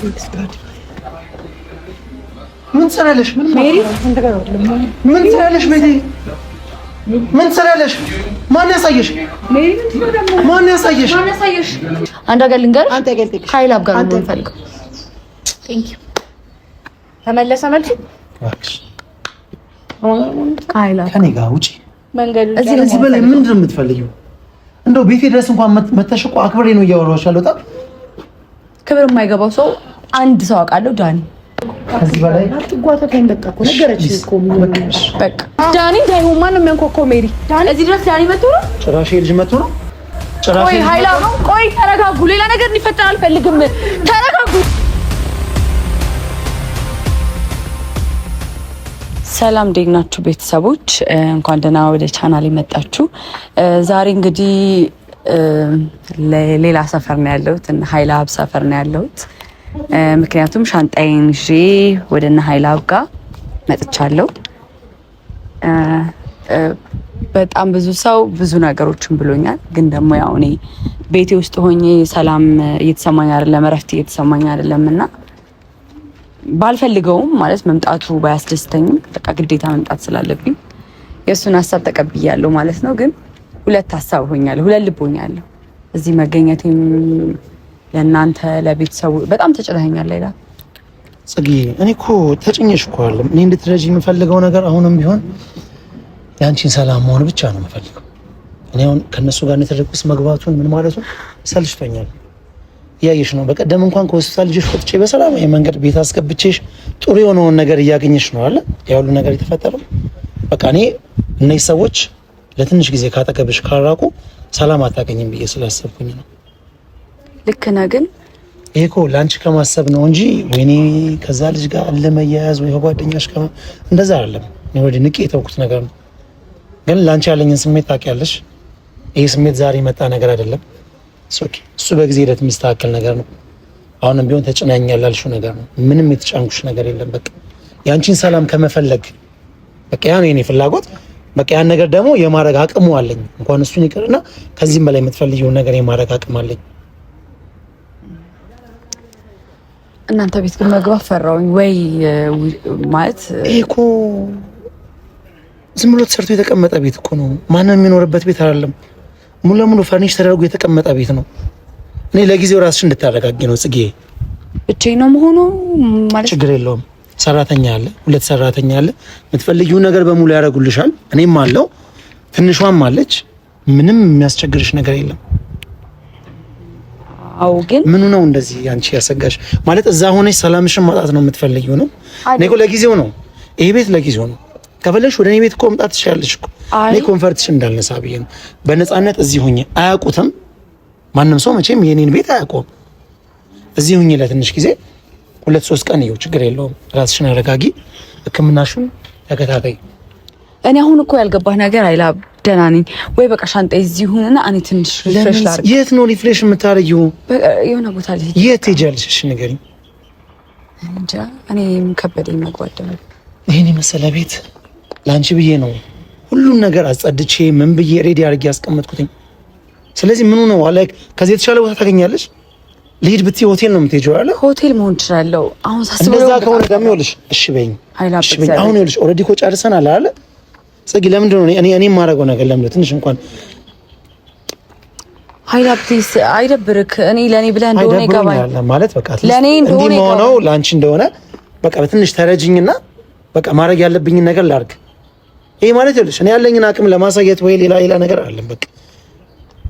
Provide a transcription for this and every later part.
ምን ትሰራለሽ? ምን ትሰራለሽ? ምን ትሰራለሽ? ማን ያሳየሽ? ማን ያሳየሽ? አንድ ነገር ልንገርሽ፣ ኃይል አብጋር ነው የምፈልገው። ቴንክ ዩ ተመለሰ መልኩ ኃይል ከኔ ጋር ውጪ። መንገዱ እዚህ በላይ ምንድን ነው የምትፈልጊው? እንደው ቤቴ ድረስ እንኳን መተሽ እኮ አክብሬ ነው እያወራሁሽ ያለሁት። ክብር የማይገባው ሰው አንድ ሰው አውቃለሁ፣ ዳኒ። ከዚህ በላይ አትጓተተኝ። በቃ እኮ ነገረችኝ እኮ በቃ ዳኒ እንዳይሆን ማን ነው የሚያንኳኳው? ሜሪ እዚህ ድረስ ዳኒ መጥቶ ነው? ጭራሽ ልጅ መጥቶ ነው? ቆይ ኃይላ ነው። ቆይ ተረጋጉ። ሌላ ነገር እንዲፈጠር አልፈልግም። ተረጋጉ። ሰላም እንዴት ናችሁ ቤተሰቦች? እንኳን ደህና ወደ ቻናል የመጣችሁ። ዛሬ እንግዲህ ሌላ ሰፈር ነው ያለሁት፣ እና ኃይለአብ ሰፈር ነው ያለሁት። ምክንያቱም ሻንጣዬን ይዤ ወደ እነ ኃይለአብ ጋር መጥቻለሁ። በጣም ብዙ ሰው ብዙ ነገሮችን ብሎኛል፣ ግን ደግሞ ያው እኔ ቤቴ ውስጥ ሆኜ ሰላም እየተሰማኝ አይደለም፣ እረፍት እየተሰማኝ አይደለም እና ባልፈልገውም ማለት መምጣቱ ባያስደስተኝም በቃ ግዴታ መምጣት ስላለብኝ የእሱን ሀሳብ ተቀብያለሁ ማለት ነው። ግን ሁለት ሀሳብ ሆኛለሁ፣ ሁለት ልብ ሆኛለሁ። እዚህ መገኘቴም ለእናንተ ለቤተሰቡ በጣም ተጭነኸኛል። ሌላ ጽጌ፣ እኔ እኮ ተጭኘሽ እኮ አይደለም። እኔ እንድትረጂ የምፈልገው ነገር አሁንም ቢሆን የአንቺን ሰላም መሆን ብቻ ነው የምፈልገው። እኔ አሁን ከእነሱ ጋር የተደረጉት መግባቱን ምን ማለቱን ሰልችቶኛል። እያየሽ ነው። በቀደም እንኳን ከሆስፒታል ልጅሽ ወጥቼ በሰላማዊ መንገድ ቤት አስገብቼሽ ጥሩ የሆነውን ነገር እያገኘሽ ነው አለ ያ ሁሉ ነገር የተፈጠረው። በቃ እኔ እነዚህ ሰዎች ለትንሽ ጊዜ ካጠገብሽ ካራቁ ሰላም አታገኝም ብዬ ስላሰብኩኝ ነው። ልክ ነህ። ግን ይሄ እኮ ለአንቺ ከማሰብ ነው እንጂ ወይኔ ከዛ ልጅ ጋር አለመያያዝ ወይ ከጓደኛሽ ጋር እንደዛ አይደለም። እኔ ወደ ንቄ የተውኩት ነገር ነው። ግን ለአንቺ ያለኝን ስሜት ታውቂያለሽ። ይሄ ስሜት ዛሬ መጣ ነገር አይደለም። እሱ በጊዜ ሂደት የሚስተካከል ነገር ነው። አሁንም ቢሆን ተጭናኛል ላልሽው ነገር ነው። ምንም የተጫንኩሽ ነገር የለም። በቃ ያንቺን ሰላም ከመፈለግ በቃ ያ ነው የኔ ፍላጎት። በቃ ያን ነገር ደግሞ የማድረግ አቅሙ አለኝ። እንኳን እሱን ይቅርና ከዚህም በላይ የምትፈልጊውን ነገር የማድረግ አቅም አለኝ። እናንተ ቤት ግን መግባት ፈራውኝ ወይ ማለት ይሄ እኮ ዝም ብሎ ተሰርቶ የተቀመጠ ቤት እኮ ነው። ማንም የሚኖርበት ቤት አይደለም። ሙሉ ለሙሉ ፈርኒሽ ተደርጎ የተቀመጠ ቤት ነው። እኔ ለጊዜው ራስሽ እንድታረጋጊ ነው ጽጌ። ብቻዬን ነው መሆኑ ማለት ችግር የለውም። ሰራተኛ አለ፣ 2 ሰራተኛ አለ። የምትፈልጊውን ነገር በሙሉ ያደርጉልሻል። እኔም አለው፣ ትንሿም አለች። ምንም የሚያስቸግርሽ ነገር የለም። አው ግን ምኑ ነው እንደዚህ አንቺ ያሰጋሽ? ማለት እዛ ሆነሽ ሰላምሽን ማጣት ነው የምትፈልጊው ነው? እኔ እኮ ለጊዜው ነው፣ ይሄ ቤት ለጊዜው ነው። ከፈለሽ ወደ እኔ ቤት እኮ መምጣት ትችያለሽ እኮ። እኔ ኮንፈርትሽ እንዳልነሳ ብዬ ነው። በነፃነት እዚህ ሆኜ አያውቁትም። ማንም ሰው መቼም የኔን ቤት አያውቁም። እዚህ ሆኜ ለትንሽ ጊዜ 2-3 ቀን ይኸው፣ ችግር የለውም። ራስሽን አረጋጊ፣ ሕክምናሽን ተከታታይ። እኔ አሁን እኮ ያልገባህ ነገር አይላ ደህና ነኝ ወይ? በቃ ሻንጣ እዚህ ሆነና እኔ ትንሽ ሪፍሬሽ ላድርግ። የት ነው ሪፍሬሽ የምታረጊው? የሆነ ቦታ ላይ የት ትሄጃለሽ? እሺ ንገሪኝ። እንጃ እኔም ከበደኝ መግባት ደግሞ። ይሄን የመሰለ ቤት ላንቺ ብዬ ነው ሁሉን ነገር አጸድቼ ምን ብዬ ሬዲ አድርጌ ያስቀመጥኩትኝ። ስለዚህ ምኑ ነው አለ ከዚህ የተሻለ ቦታ ታገኛለሽ? ልሂድ ብትይ ሆቴል ነው የምትሄጂው አይደል? ሆቴል መሆን እችላለሁ አሁን ሳስበው። እንደዛ ከሆነ ደግሞ ይኸውልሽ፣ እሺ በይኝ። አሁን ይኸውልሽ ኦልሬዲ እኮ ጨርሰናል አይደል? ጽጌ ለምንድን ነው እኔ የማደርገው ነገር ለምንድን ነው ትንሽ እንኳን ኃይላ ፕሊስ አይደብርክ። እኔ ለኔ ብለህ እንደሆነ ይገባኛል ማለት በቃ ለኔ እንደሆነ ነው ላንቺ እንደሆነ በቃ በትንሽ ተረጅኝና በቃ ማድረግ ያለብኝን ነገር ላድርግ። ይሄ ማለት ይኸውልሽ እኔ ያለኝን አቅም ለማሳየት ወይ ሌላ ነገር አይደለም። በቃ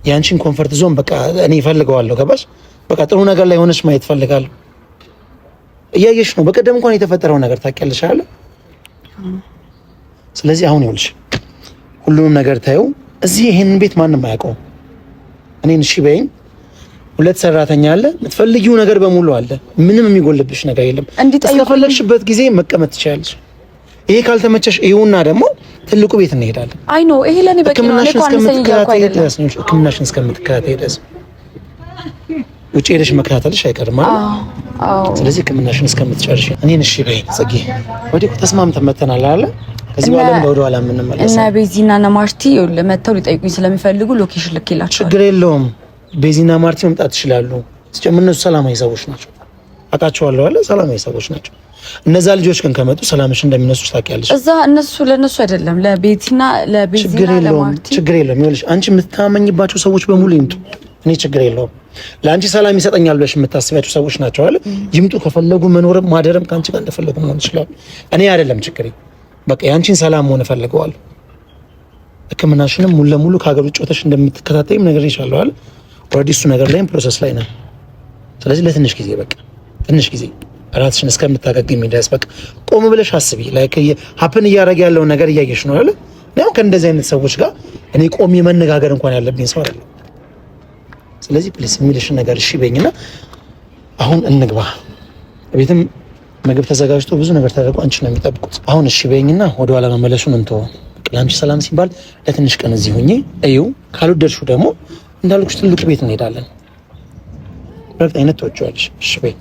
ያንቺን ኮንፈርት ዞን በቃ እኔ እፈልገዋለሁ። ገባሽ? በቃ ጥሩ ነገር ላይ ሆነሽ ማየት እፈልጋለሁ። እያየሽ ነው። በቀደም እንኳን የተፈጠረው ነገር ታውቂያለሽ አይደል? ስለዚህ አሁን ይኸውልሽ ሁሉንም ነገር ታየው። እዚህ ይሄንን ቤት ማንም አያውቀውም። እኔን እሺ በይኝ። 2 ሰራተኛ አለ። የምትፈልጊው ነገር በሙሉ አለ። ምንም የሚጎልብሽ ነገር የለም። እስከፈለግሽበት ጊዜ መቀመጥ ትችያለሽ። ይሄ ካልተመቸሽ ይሁንና ደግሞ ትልቁ ቤት እንሄዳለን። አይ ኖ ይሄ ለኔ በቂ ነው። እኔ ሕክምናሽን እስከምትከታተይ ድረስ ውጭ ሄደሽ መከታተልሽ አይቀርም አይደል? አዎ። ስለዚህ ሕክምናሽን እስከምትጨርሽ እኔን እሺ በይኝ ጽጌ። ወዲህ ተስማምተን መተናል አይደል? ከዚህ በኋላ ወደ ኋላ የምንመለስ እና ቤዚና እና ማርቲ መተው ሊጠይቁኝ ስለሚፈልጉ ሎኬሽን ልኬላቸው። ችግር የለውም። ቤዚና ማርቲ መምጣት ይችላሉ። ሲጀምር እነሱ ሰላማዊ ሰዎች ናቸው። አውቃቸዋለሁ አለ ሰላማዊ ሰዎች ናቸው። እነዛ ልጆች ግን ከመጡ ሰላምሽ እንደሚነሱ ታውቂያለሽ። እዛ እነሱ ለነሱ አይደለም ለቤቲና ለቤዚና ለማርቲ ችግር የለውም። ይኸውልሽ አንቺ የምትታመኝባቸው ሰዎች በሙሉ ይምጡ፣ እኔ ችግር የለውም። ለአንቺ ሰላም ይሰጠኛል ብለሽ የምታስቢያቸው ሰዎች ናቸው አለ ይምጡ። ከፈለጉ መኖርም ማደርም ከአንቺ ጋር እንደፈለጉ መሆን ይችላል። እኔ አይደለም ችግሬ፣ በቃ የአንቺን ሰላም መሆን እፈልገዋለሁ። ሕክምናሽንም ሙሉ ለሙሉ ከሀገር ውጭ ወተሽ እንደምትከታተይም ነገር ይሻለው አለ። ኦልሬዲ እሱ ነገር ላይም ፕሮሰስ ላይ ነን። ስለዚህ ለትንሽ ጊዜ በቃ ትንሽ ጊዜ ራስሽን እስከምታገግሚ ድረስ በቃ ቆም ብለሽ አስቢ። ላይክ ሀፕን እያደረገ ያለውን ነገር እያየሽ ነው አይደል? ነው ከእንደዚህ አይነት ሰዎች ጋር እኔ ቆሜ መነጋገር እንኳን ያለብኝ ሰው አይደለም። ስለዚህ ፕሊስ የሚልሽን ነገር እሺ በይኝና አሁን እንግባ። ቤትም ምግብ ተዘጋጅቶ ብዙ ነገር ተደርጎ አንቺ ነው የሚጠብቁት። አሁን እሺ በይኝና ወደ ኋላ መመለሱን እንተው። ለአንቺ ሰላም ሲባል ለትንሽ ቀን እዚህ ሆኜ እዩ። ካልወደድሽው ደግሞ እንዳልኩሽ ትልቁ ቤት እንሄዳለን። በእርግጠኝነት ትወጪዋለሽ። እሺ በይ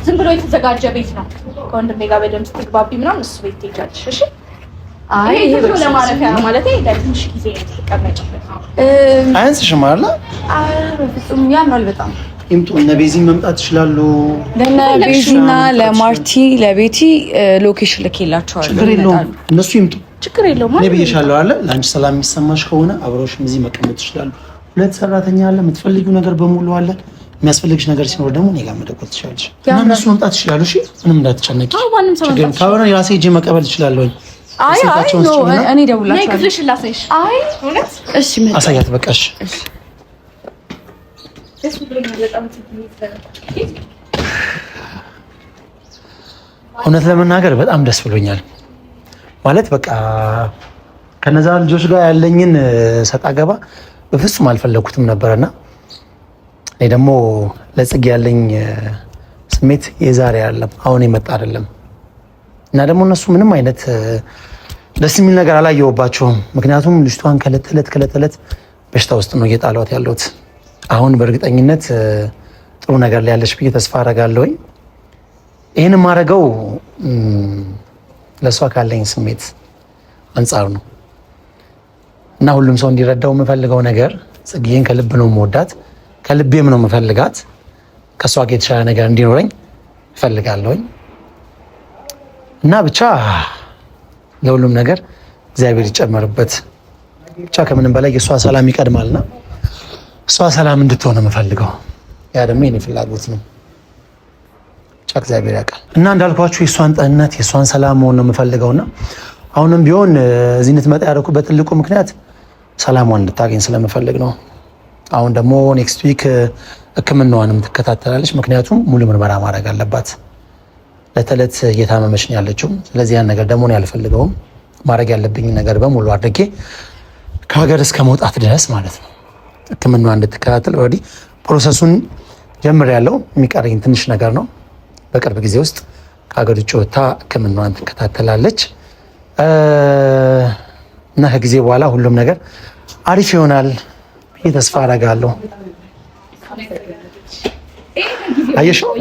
ዝም ብሎ የተዘጋጀ ቤት ነው። ከወንድሜ ጋር በደምብ ስትግባቢ ምናምን እሱ ቤት ትሄጃለሽ። እሺ አይ ይሄ ብሎ ለማረፊያ ነው ማለት ለትንሽ ጊዜ ተቀመጭበት ነው። አያንስሽም አይደል? አይ በፍጹም ያምራል በጣም። ይምጡ። እነ ቤዚ መምጣት ይችላሉ። ለነ ቤዚና ለማርቲ ለቤቲ ሎኬሽን ልኬላቸዋለሁ። ችግር የለውም እነሱ ይምጡ። ችግር የለውም። እኔ ብዬሻለሁ አለ ለአንቺ ሰላም የሚሰማሽ ከሆነ አብረውሽም እዚህ መቀመጥ ይችላሉ። ሁለት ሰራተኛ አለ፣ የምትፈልጊው ነገር በሙሉ አለ። የሚያስፈልግሽ ነገር ሲኖር ደግሞ እኔ ጋር መደወል ትችላለሽ እና እነሱ መምጣት ይችላሉ። እሺ ምንም እንዳትጨነቂ። ካሁን የራሴ ሄጄ መቀበል እችላለሁ። አይ ኖ እኔ ደውላችኋለሁ። ክፍልሽ ላሳይሽ። አይ እውነት እሺ አሳያት በቃ። እሺ እውነት ለመናገር በጣም ደስ ብሎኛል። ማለት በቃ ከነዛ ልጆች ጋር ያለኝን ሰጣ ገባ በፍጹም አልፈለኩትም ነበርና እኔ ደግሞ ለጽጌ ያለኝ ስሜት የዛሬ አይደለም አሁን የመጣ አይደለም። እና ደግሞ እነሱ ምንም አይነት ደስ የሚል ነገር አላየሁባቸውም። ምክንያቱም ልጅቷን ከዕለት ዕለት በሽታ ውስጥ ነው እየጣሏት ያለሁት። አሁን በእርግጠኝነት ጥሩ ነገር ላይ ያለች ብዬ ተስፋ አደርጋለሁ። ይህን የማደርገው ለእሷ ካለኝ ስሜት አንጻር ነው እና ሁሉም ሰው እንዲረዳው የምፈልገው ነገር ጽጌን ከልብ ነው የምወዳት፣ ከልቤም ነው የምፈልጋት። ከእሷ ጋር የተሻለ ነገር እንዲኖረኝ እፈልጋለሁኝ እና ብቻ ለሁሉም ነገር እግዚአብሔር ይጨመርበት። ብቻ ከምንም በላይ የእሷ ሰላም ይቀድማልና እሷ ሰላም እንድትሆን የምፈልገው ያ ደግሞ የኔ ፍላጎት ነው። ብቻ እግዚአብሔር ያውቃል እና እንዳልኳችሁ የእሷን ጤንነት የእሷን ሰላም መሆን ነው የምፈልገውና አሁንም ቢሆን እዚህ እንድትመጣ ያደረኩበት ትልቁ ምክንያት ሰላሟን እንድታገኝ ስለምፈልግ ነው። አሁን ደግሞ ኔክስት ዊክ ሕክምናዋንም ትከታተላለች። ምክንያቱም ሙሉ ምርመራ ማድረግ አለባት። ለተለት እየታመመች ነው ያለችው። ስለዚህ ያን ነገር ደግሞ ያልፈልገውም ማድረግ ያለብኝ ነገር በሙሉ አድርጌ ከሀገር እስከ መውጣት ድረስ ማለት ነው ሕክምናዋ እንድትከታተል ኦልሬዲ ፕሮሰሱን ጀምሬያለሁ። የሚቀረኝ ትንሽ ነገር ነው። በቅርብ ጊዜ ውስጥ ከሀገር ውጭ ወጥታ ሕክምናዋን ትከታተላለች እና ከጊዜ በኋላ ሁሉም ነገር አሪፍ ይሆናል ብዬ ተስፋ አደርጋለሁ። አየሽው?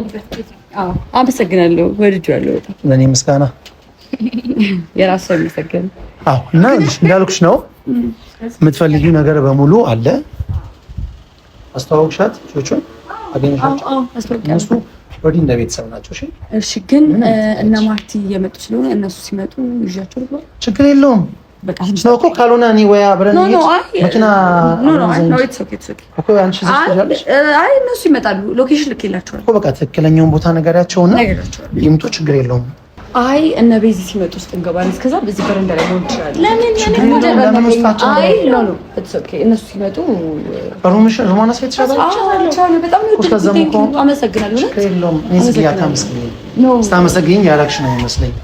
አመሰግናለሁ። ወድጄዋለሁ በጣም። ለእኔ ምስጋና የራሱ ያመሰግን። አዎ እና እንዳልኩሽ ነው የምትፈልጊው ነገር በሙሉ አለ። አስተዋውቅሻት ልጆቹን አገኘሻቸው? እነሱ ወዲህ እንደ ቤተሰብ ናቸው። እሺ እሺ። ግን እነ ማርቲ እየመጡ ስለሆነ እነሱ ሲመጡ ይዣቸው ልባ ችግር የለውም። በቃ ነው እኮ ካልሆነ እኔ ወይ አብረን መኪና እኮ አንቺ ዝም አይ እነሱ ይመጣሉ። ሎኬሽን ልኬላቸዋለሁ እኮ በቃ ትክክለኛውን ቦታ ነገራቸውና ይምጡ። ችግር የለውም። አይ እነ ቤዚ ሲመጡ ውስጥ እንገባለን። እስከዛ በዚህ በረንዳ ላይ ነው ይችላል። ለምን አይ ኖ ኢትስ ኦኬ። እነሱ ሲመጡ ሩምሽ ሮማና ሳይት ይችላል። በጣም ነው። አመሰግናለሁ። ከሌሎም ንስጊያታ መስገኝ ነው ስታመሰግኝ ያላክሽ ነው መስለኝ።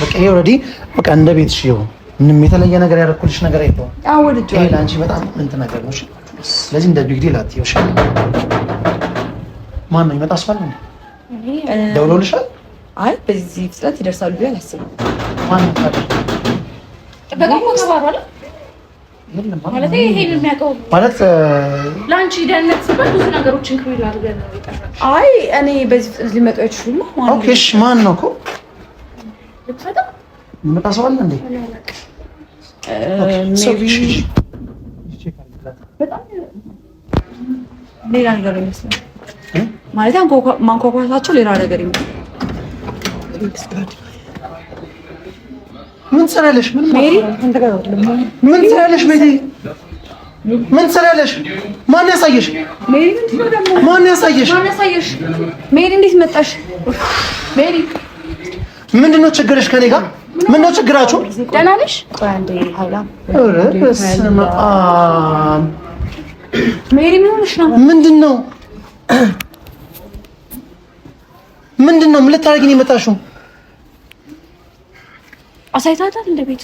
በቃ ይሄ ኦሬዲ በቃ እንደ ቤትሽ ይሁን። ምንም የተለየ ነገር ያደረኩልሽ ነገር የለውም። አዎ ወድጄ ይሄ ላንቺ በጣም እንትን ነገር ነው። ስለዚህ እንደ ቢግ ዲል አትይውሽ። ማን ነው ይመጣ አስፋል ነው ደውሎልሻል? አይ በዚህ ፍጥነት ይደርሳሉ ብዬ አላስብም። ማን ነው ታዲያ? በቃ ተባባለ ማለት ይሄን የሚያውቀው ማለት ላንቺ ደህንነት ሲባል ብዙ ነገሮችን ክሪል አድርገን ነው የጠራሽ። አይ እኔ በዚህ ፍጥነት ሊመጡ አይችሉም። ኦኬ እሺ ማን ነው እኮ ልትፈታ ይመጣ ሰው አለ እንዴ? ሜቢ በጣም ሌላ ነገር ይመስላል ማለት ማንኳኳታቸው ሌላ ነገር ይመስላል። ምን ትሰሪያለሽ? ሜሪ ምን ትሰሪያለሽ? ቤቴ ምን ትሰሪያለሽ? ማን ያሳየሽ? ሜሪ ምንድን ነው ደግሞ? ማን ያሳየሽ? ሜሪ እንዴት መጣሽ? ሜሪ ምንድን ነው ችግርሽ ከኔ ጋር? ምን ነው ችግራችሁ? ደህና ነሽ? ቆይ አንዴ ኃይላ በስመ አብ ሜሪ ምን ሆነሽ ነው? ምንድን ነው ምን ልታደርጊ ነው የመጣሽው? አሳይታታል እንደ ቤቱ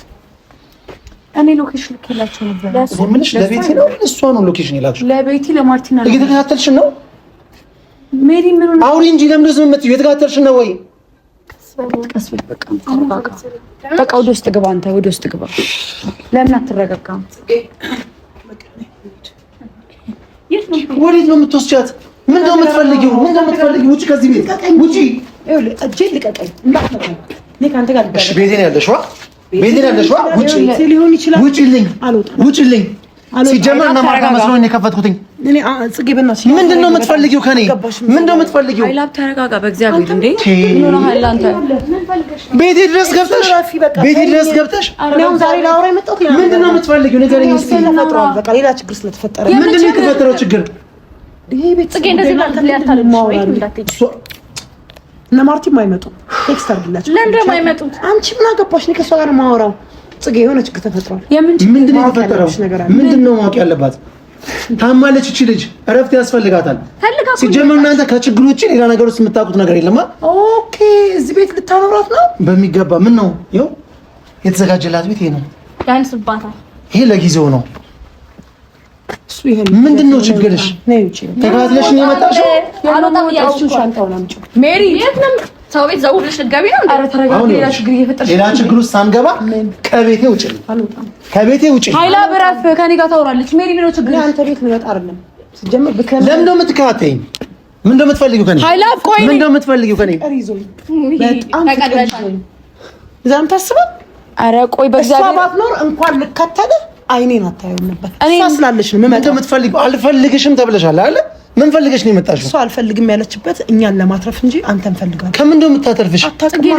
እኔ ሎኬሽን ልኬላቸው ነበር። ምንሽ ለቤቲ ነው እሷ ነው ሎኬሽን የላክሽው? ለቤቲ ለማርቲና ነው። እየተከታተልሽ ነው? ሜሪ ምን ሆነሽ? አውሪ እንጂ ለምን እንደዚህ የምትይው? እየተከታተልሽ ነው ወይ? ቀስ በል በቃ በቃ ወደ ውስጥ ግባ። አንተ ወደ ውስጥ ግባ። ለምን አትረጋጋም? ወዴት ነው የምትወስጃት? ምንድን ነው የምትፈልጊው? ውጪ ከዚህ ቤት ውጪ። እጄን ልቀቀኝ እንዳትነካኝ። እኔ ካንተ ጋር እሺ ቤቴን ያለሽዋ ውጪ ሊሆን ይችላል። ውጪልኝ። ሲጀመር እና ማርታ መስሎኝ ነው የከፈትኩትኝ። እኔ ጽጌ በእናትሽ ምንድን ነው የምትፈልጊው ከኔ? ምንድን ነው የምትፈልጊው? ኃይላብ ተረጋጋ። በእግዚአብሔር እንዴ ምን ሆነ ኃይል አንተ ቤቴ ድረስ ገብተሽ ነው ዛሬ ላወራ የመጣሁት። ምንድን ነው የምትፈልጊው? ንገረኝ እስኪ። በቃ ሌላ ችግር ስለተፈጠረ ምንድን ነው የተፈጠረው ችግር? ይሄ ቤት ጽጌ እንደዚህ ሊያታልልሽ ወይ እንዳትሄጂ እና ማርቲም አይመጡም። ቴክስት አድርግላችሁ። ለምን የማይመጡት? አንቺ ምን አገባሽ? እኔ ከእሷ ጋር የማወራው ጽጌ የሆነ ችግር ተፈጥሯል። ምንድን ነው የተፈጠረው? ምንድን ነው ማወቅ ያለባት? ታማለች እቺ ልጅ፣ እረፍት ያስፈልጋታል። ሲጀመር እናንተ ከችግሩ ውጪ ሌላ ነገር ውስጥ የምታውቁት ነገር የለም። ኦኬ እዚህ ቤት ልታኖራት ነው በሚገባ። ምን ነው ይኸው የተዘጋጀላት ቤት ይሄ ነው። ያንስባታል። ይሄ ለጊዜው ነው። ምንድን ነው ችግርሽ? ተከታትለሽ ነው የመጣሽው? አልወጣም እያልኩሽ ሻንጣውን አምጪው። ሜሪ የት ነው? ሰው ቤት ዘው ብለሽ ልትገቢ ነው? ኧረ ተረጋጊ። ሌላ ችግር ውስጥ ሳንገባ ከቤቴ ውጪ። ኃይላ ብራፍ ከኔ ጋር ታወራለች። ሜሪ ምን ነው ችግር? አንተ ቤት ልመጣ አይደለም ሲጀመር ለምን ነው የምትከታተይኝ? ምን ነው የምትፈልጊው ከኔ? ኃይላ ቆይ ምን ነው የምትፈልጊው ከኔ? በጣም ተቀድመሻል። እዛም ታስበው። ኧረ ቆይ በእግዚአብሔር እሷ ባትኖር እንኳን ልከተልህ አይኔን አታየውም ነበር። እሷ ስላለሽ ነው ምን እንደምትፈልጊው። አልፈልግሽም ተብለሻል አይደል? ምን ፈልገሽ ነው የመጣሽው? እሷ አልፈልግም ያለችበት እኛን ለማትረፍ እንጂ አንተን ፈልጋለሁ። ከምን እንደምታተርፍሽ?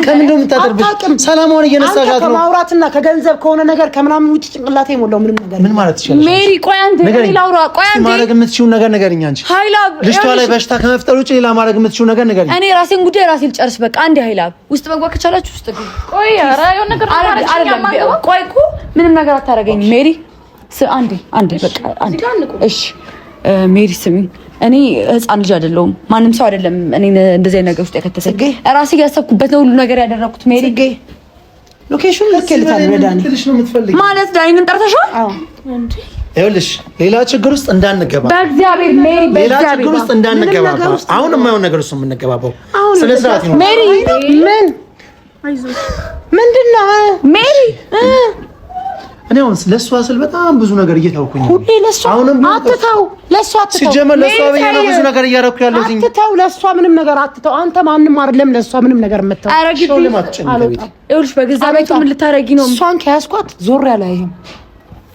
ከምን እንደምታተርፍሽ? ሰላማውን እየነሳሻት ነው። ከማውራትና ከገንዘብ ከሆነ ነገር ከምናምን ውጪ ጭንቅላቴ የሞላው ምንም ነገር ምን ማለት ትችላለሽ? ሜሪ ቆይ አንዴ ላውራ። ቆይ አንዴ ማድረግ የምትችይው ነገር ንገሪኝ። አንቺ ኃይላብ ልጅቷ ላይ በሽታ ከመፍጠር ውጪ ሌላ ማድረግ የምትችይው ነገር ንገሪኝ። እኔ ራሴን ጉዳይ ራሴ ልጨርስ። በቃ አንዴ ኃይላብ ውስጥ መግባት ከቻላችሁ ውስጥ ግቡ። ቆይ ኧረ የሆነ ነገር አይደለም። ቆይ እኮ ምንም ነገር አታረገኝም ሜሪ። አንዴ በቃ አንዴ እሺ ሜሪ ስሚ፣ እኔ ህፃን ልጅ አይደለሁም። ማንም ሰው አይደለም እኔ እንደዚህ አይነት ነገር ውስጥ የከተተኝ። ራሴ ያሰብኩበት ነው ሁሉ ነገር ያደረኩት። ሜሪ ሎኬሽን ልኬልታል። ረዳኒ ማለት ዳኒን ጠርተሻል? አዎ እንዴ ይኸውልሽ፣ ሌላ ችግር ውስጥ እንዳንገባ በእግዚአብሔር ሜሪ፣ ሌላ ችግር ውስጥ እንዳንገባ። አሁን የማይሆን ነገር ውስጥ የምንገባባው ስለ ስርዓት ነው። ሜሪ ምን አይዞሽ፣ ምንድነው ሜሪ? እኔ አሁን ለሷ ስል በጣም ብዙ ነገር እየታውኩኝ ነው። ሁሌ ለሷ አትተው፣ ለሷ አትተው። ሲጀመር ለሷ ብዬ ነው ብዙ ነገር እያደረኩ ያለሁት። አትተው፣ ለሷ ምንም ነገር አትተው። አንተ ማንንም አይደለም ለሷ ምንም ነገር የምትተው። አረግኝ ይኸውልሽ፣ በገዛ ቤቱ ምን ልታረጊ ነው? እሷን ከያዝኳት ዞር ያለ አይም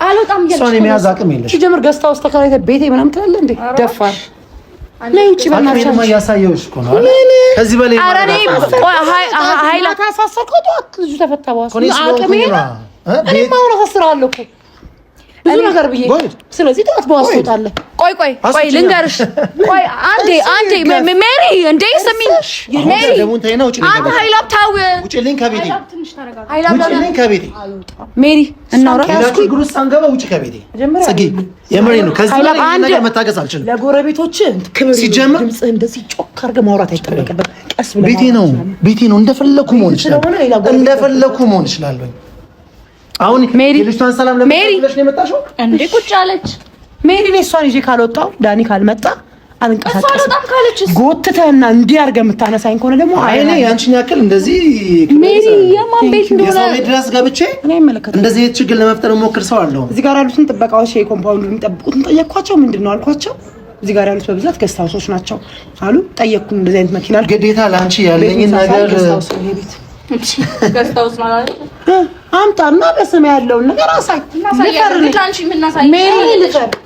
አልወጣም እያልሽ እሷን የመያዝ አቅም የለሽ። ሲጀመር ገዝታ ውስጥ ተከራይተህ ቤቴ ምናምን ትላለህ እንዴ? ደፋር ነይ ውጪ በእናትሽ። አቅሜንማ እያሳየሁሽ እኮ ነው። ከዚህ በላይ ኃይላ ካሳሰርከው ልጁ ተፈታ። በኋላ አቅሜ እኔማ አሁን አሳስርሃለሁ እኮ ብዙ ነገር ብዬ ስለዚህ ጠዋት በዋስ ትወጣለህ። ቆይ ልንገርሽ። ቆይ አንዴ ሜሪ እንዴ ስሚኝ ሜሪ አንተ ሀይላብ ታው ውጪልኝ ከቤቴ ውጪልኝ ከቤቴ ሜሪ እናውራ ያስኩ ግሩስ አንገባ ውጪ ከቤቴ ጽጌ የምሬ ነው። ከዚህ ላይ ነገር መታገስ አልችልም። ለጎረቤቶች ክብር ሲጀምር ድምጽ እንደዚህ ጮክ አድርገህ ማውራት አይጠበቅብህም። ቀስ ብለህ ቤቴ ነው እንደፈለኩ መሆን ይችላል። አሁን ልጅቷን ሰላም ለምትለሽ ነው የመጣሽው እንዴ? ቁጭ አለች ሜሪ። እሷን ይዤ ካልወጣው ዳኒ ካልመጣ አልንቀሳቀስም። ጎትተህና እንዲህ አድርገህ የምታነሳኝ ከሆነ ደግሞ አይኔ ያንቺን ያክል እንደዚህ ሜሪ የማን ቤት እንደሆነ የሰው ቤት ድረስ ገብቼ እንደዚህ ችግር ለመፍጠር ሞክር ሰው አለው። እዚህ ጋር ያሉትን ጥበቃዎች የኮምፓውንድ የሚጠብቁትን ጠየቅኳቸው። ምንድነው አልኳቸው። እዚህ ጋር ያሉት በብዛት ገስታውሶች ናቸው አሉ። ጠየቅኩ። እንደዚህ አይነት መኪና ግዴታ ለአንቺ ያለኝን ነገር ገስታውስ ማለት አምጣና በስም ያለውን ነገር አሳይ።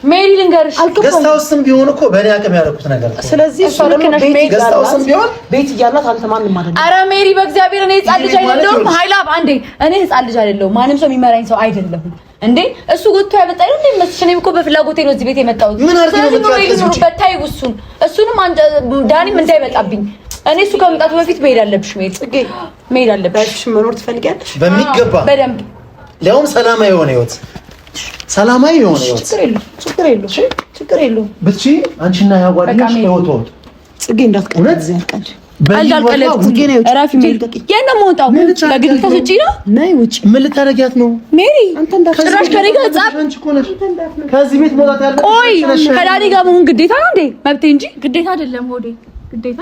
ሜሪ ልንገርሽ፣ ገስታውስም ቢሆን እኮ በእኔ አቅም ያደረኩት ነገር ነው። ስለዚህ እሷ ደግሞ ገስታውስም ቢሆን ቤት እያላት አንተ ማንም አይደለም። ኧረ ሜሪ በእግዚአብሔር እኔ ህፃን ልጅ አይደለሁም። ሀይላብ አንዴ እኔ ህፃን ልጅ አይደለሁም። ማንም ሰው የሚመራኝ ሰው አይደለሁም እንዴ። እሱ ጎቶ ያመጣኝ ነው እንዴ መስሽ? እኔም እኮ በፍላጎቴ ነው እዚህ ቤት የመጣሁት። እሱንም ዳኒም እንዳይመጣብኝ እኔ እሱ ከመምጣቱ በፊት መሄድ አለብሽ። መሄድ አለብሽ። መኖር ትፈልጊያለሽ? በሚገባ በደንብ ለውም ሰላማዊ የሆነ ህይወት ችግር የለውም ብቻ አንቺና ያጓደኛሽ ህይወት ወጥ ጽጌ እንዳትቀልድ እዚህ አልቀልድ ጽጌ ነው እራፊ ሜሪ የት ነው የምወጣው? በግድ ተስጪ ነው ነይ ውጪ። ምን ልታረጊያት ነው ሜሪ? ጭራሽ ከእኔ ጋር ጻፍ። ከዚህ ቤት መውጣት ያለብሽ ቆይ ከዳኒ ጋር መሆን ግዴታ ነው እንዴ? መብቴ እንጂ ግዴታ አይደለም። ሆዴ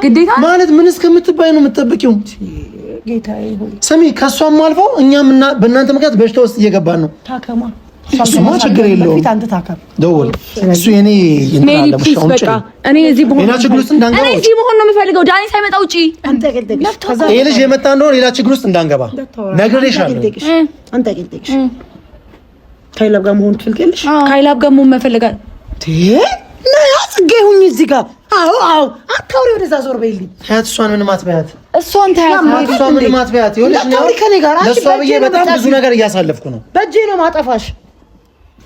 ግዴታ ማለት ምን እስከምትባይ ነው የምትጠብቂው? ጌታዬ ሆይ ስሚ፣ ከሷም አልፎ እኛም በእናንተ ምክንያት በሽታ ውስጥ እየገባን ነው። ታከማ እሱማ ችግር የለውም። በፊት አንተ ታከም ደውል። እሱ የኔ ሜሪ ፕሊዝ በቃ እኔ እዚህ በሆነ ሌላ ችግር ውስጥ እንዳንገባ እኔ እዚህ በሆነ ነው የምፈልገው። ዳኒ ሳይመጣ ውጪ። አንተ ገልጠሽ ይሄ ልጅ የመጣ እንደሆነ ሌላ ችግር ውስጥ እንዳንገባ ነግሬሻለሁ። አንተ ገልጠሽ ካይላብ ጋር መሆን ትፈልጊያለሽ? ካይላብ ጋር መሆን መፈልጋል ነይ ጽጌ ሁኚ እዚህ ጋር። አዎ አታውሪ፣ ወደዛ ዞር በይልኝ። ታያት እሷን ምንም አትበያት። እሷን ታያት እሷን ምንም አትበያት። ይኸውልሽ ለእሷ ብዬ በጣም ብዙ ነገር እያሳለፍኩ ነው። በእጄ ነው ማጠፋሽ።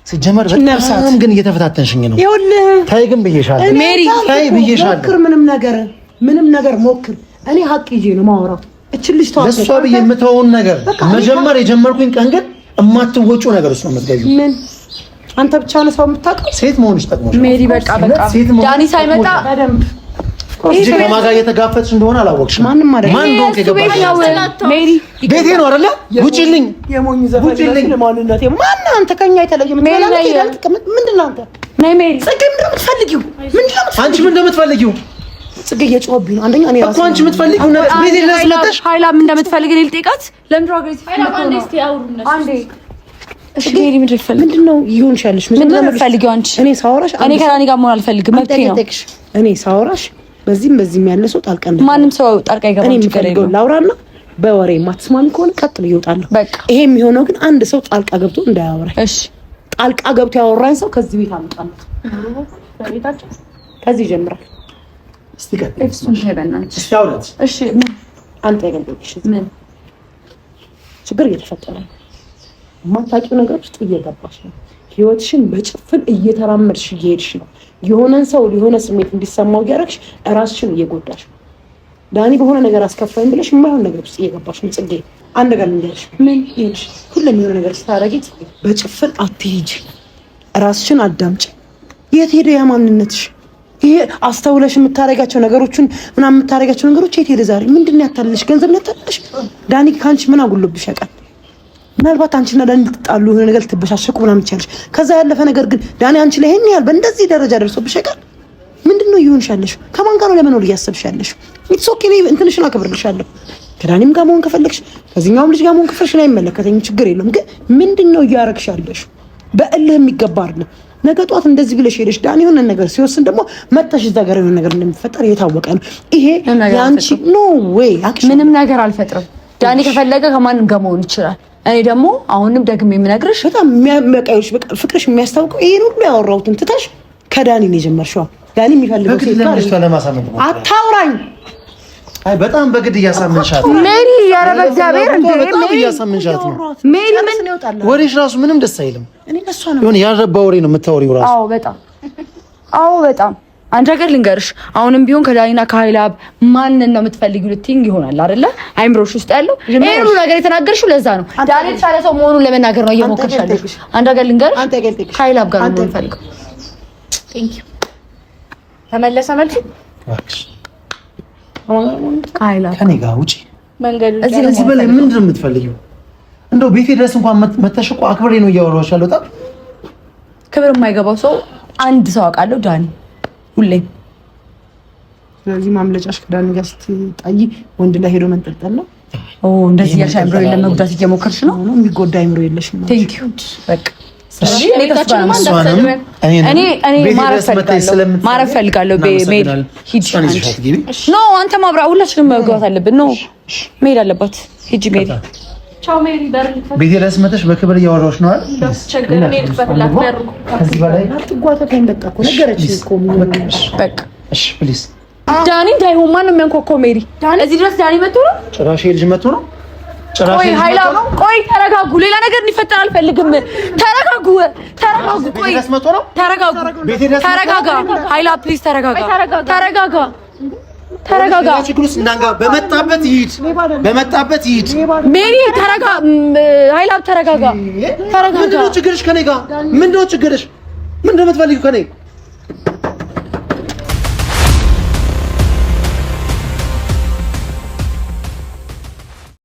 ሲጀመር በጣም ግን እየተፈታተንሽኝ ነው። ይኸውልህ ታይ ግን ብዬሻለሁ ሜሪ፣ ታይ ብዬሻለሁ። ሞክር፣ ምንም ነገር ሞክር። እኔ ሀቅ ይዤ ነው የማወራው። እቺ ልጅ ተዋት። ለእሷ ብዬ የምተወውን ነገር መጀመር የጀመርኩኝ ቀን ግን እማትወጪው ነገር ውስጥ ነው የምትገቢው። ምን አንተ ብቻ ነው ሰው የምታውቀው? ሴት መሆንሽ ጠቅሞሽ ሜሪ። በቃ ዳኒ ሳይመጣ በደንብ እዚህ ከማን ጋር እየተጋፈጥሽ እንደሆነ አላወቅሽም። ማንም አይደለም። ማን እንደሆንክ የገባሽ ሜሪ ቤቴ ነው አይደለ? ውጪልኝ። የሞኝ ዘፈን ለማንነቴ ማን አንተ ከኛ የተለየ ምንድን ነው አንተ? ነይ ሜሪ። ጽጌ ምንድን ነው የምትፈልጊው? አንቺ ምን እንደምትፈልጊው? ጽጌ እየጮህብኝ ነው። አንደኛ እኔ እኮ አንቺ የምትፈልጊው ነገር ቤቴ ድረስ መጣሽ። ሀይላ ምን እንደምትፈልግ እኔ ልጠይቃት። ለምን ድሮግሪስ አንዴ እሺ ሜሪ ምንድን ነው ይሁንሽ ያለሽ? ምንድን ነው የምትፈልጊው አንቺ? እኔ ሳወራሽ እኔ ከዳኒ ጋር መሆን አልፈልግም። መብቴ ነው። እኔ ሳወራሽ በዚህም ያለ ሰው ጣልቃ እንደው ማንም ሰው ጣልቃ ይገባል። እኔ የምፈልገው ላውራና በወሬ ማትስማሚ ከሆነ ቀጥሎ ይወጣለሁ። ይሄ የሚሆነው ግን አንድ ሰው ጣልቃ ገብቶ እንዳያወራ። እሺ ጣልቃ ገብቶ ያወራኝ ሰው ከዚህ ቤት አምጣለት። በቤታችን ከዚህ ይጀምራል። እስቲ ቀጥይ። እስቲ አውራት። እሺ አንተ ያገልግልሽ። ምን ችግር እየተፈጠረ ነው? የማታውቂው ነገር ውስጥ እየገባሽ ነው። ህይወትሽን በጭፍን እየተራመድሽ እየሄድሽ ነው። የሆነን ሰው የሆነ ስሜት እንዲሰማው እያደረግሽ እራስሽን እየጎዳሽ ነው። ዳኒ በሆነ ነገር አስከፋኝ ብለሽ የማይሆን ነገር ውስጥ እየገባሽ ነው። ጽጌ አንድ ነገር ልንገርሽ። ምን ይሄንሽ ሁሉም የሆነ ነገር ስታደርጊ በጭፍን አትሄጂ። እራስሽን አዳምጪ። የት ሄደ ያ ማንነትሽ? ይሄ አስተውለሽ የምታረጋቸው ነገሮችን ምናምን የምታረጋቸው ነገሮች የት ሄደ ዛሬ? ምንድን ነው ያታለሽ? ገንዘብ ነው ያታለሽ? ዳኒ ካንቺ ምን አጉሎብሽ ያውቃል? ምናልባት አንቺና ዳኒ ልትጣሉ የሆነ ነገር ልትበሻሸቁ ምናምን ትችያለሽ። ከዛ ያለፈ ነገር ግን ዳኒ አንቺ ላይ ይሄን ያህል በእንደዚህ ደረጃ ደርሶብሽ ያውቃል? ምንድነው ይሁንሽ ያለሽ? ከማን ጋር ነው ለመኖር እያሰብሽ ያለሽ? ኢትስ ኦኬ። እኔ እንትንሽን አከብርልሻለሁ። ከዳኒም ጋር መሆን ከፈለግሽ ከዚህኛውም ልጅ ጋር መሆን ከፈለግሽ ነው አይመለከተኝም፣ ችግር የለም። ግን ምንድነው እያረግሽ ያለሽ? በእልህ የሚገባ አይደለም። ነገ ጧት እንደዚህ ብለሽ ሄደሽ ዳኒ የሆነ ነገር ሲወስን ደግሞ መጣሽ እዛ ጋር የሆነ ነገር እንደሚፈጠር የታወቀ ነው። ይሄ ያንቺ ኖ ዌይ ምንም ነገር አልፈጥርም። ዳኒ ከፈለገ ከማንም ጋር መሆን ይችላል። እኔ ደግሞ አሁንም ደግሜ የምነግርሽ በጣም የሚያመቃዩሽ ፍቅርሽ የሚያስታውቀው ይሄን ሁሉ ያወራሁትን ትተሽ ከዳኒ ነው የጀመርሽው። ዳኒ የሚፈልገው ሴት ጋር አታውራኝ። አይ በጣም በግድ እያሳመንሻት ሜሪ። ኧረ በእግዚአብሔር እንዴ በጣም እያሳመንሻት ነው ሜሪ። ምን ወሬሽ ራሱ ምንም ደስ አይልም። እኔ ለሷ ነው የሆነ ያልረባ ወሬ ነው የምታወሪው ራሱ። አዎ በጣም አንድ ነገር ልንገርሽ። አሁንም ቢሆን ከዳኒና ከሀይላብ ማንን ነው የምትፈልጊው ልትይኝ ይሆናል አይደለ? አይምሮሽ ውስጥ ያለው ይሄ ሁሉ ነገር የተናገርሽው ለዛ ነው። ዳኒ የተሻለ ሰው መሆኑን ለመናገር ነው እየሞከርሽ ያለሽ። አንድ ነገር ልንገርሽ፣ ከሀይላብ ጋር ነው የምፈልገው። ቴንክ ዩ ተመለሰ መልኩ ከሀይላብ ከኔ ጋር ውጪ። መንገዱ እዚህ በላይ ምንድን ነው የምትፈልጊው? እንደው ቤቴ ድረስ እንኳን መተሽ እኮ አክብሬ ነው እያወራሁሽ ያለው። በጣም ክብር የማይገባው ሰው አንድ ሰው አውቃለሁ፣ ዳኒ ሁሌም። ስለዚህ ማምለጫሽ ከዳኒ ጋር ስትጣይ ወንድ ላይ ሄዶ መንጠልጠል ነው። እንደዚህ ያልሽ አይምሮ የለም መጉዳት እየሞከርሽ ነው። የሚጎዳ አይምሮ የለሽም። ቴንክ ዩ በቃ ማረፍ ፈልጋለሁ። አንተ ማብራ ሁላችንም መግባት አለብን። ኖ መሄድ አለባት። ሂጂ ሜሪ። ቻው ሜሪ። ቤቴ ድረስ መተሽ በክብር እያወራሁሽ ነው አይደል? ከዚህ በላይ አትጓተተኝ። በቃ እኮ ነገረችኝ እኮ በቃ እሺ ፕሊዝ። ዳኒ እንዳይሆን ማን ነው የሚያንኳኳው? ሜሪ እዚህ ድረስ ዳኒ መጥቶ ነው? ጭራሽ ልጅ መጥቶ ነው? ቆይ ሀይላ፣ ቆይ ተረጋጉ። ሌላ ነገር እንዲፈጠር አልፈልግም። ተረጋጉ። ቆይ ተረጋጋ። ሀይላ ፕሊዝ ተረጋጋ። ተረጋጋ። ችግር ውስጥ እንዳንገባ። በመጣበት ይሂድ። ሜሪ ተረጋ። ሀይላ ተረጋጋ። ምንድነው ችግርሽ ከኔ ጋር? ምንድነው ችግርሽ? ምንድነው የምትፈልጊው ከኔ?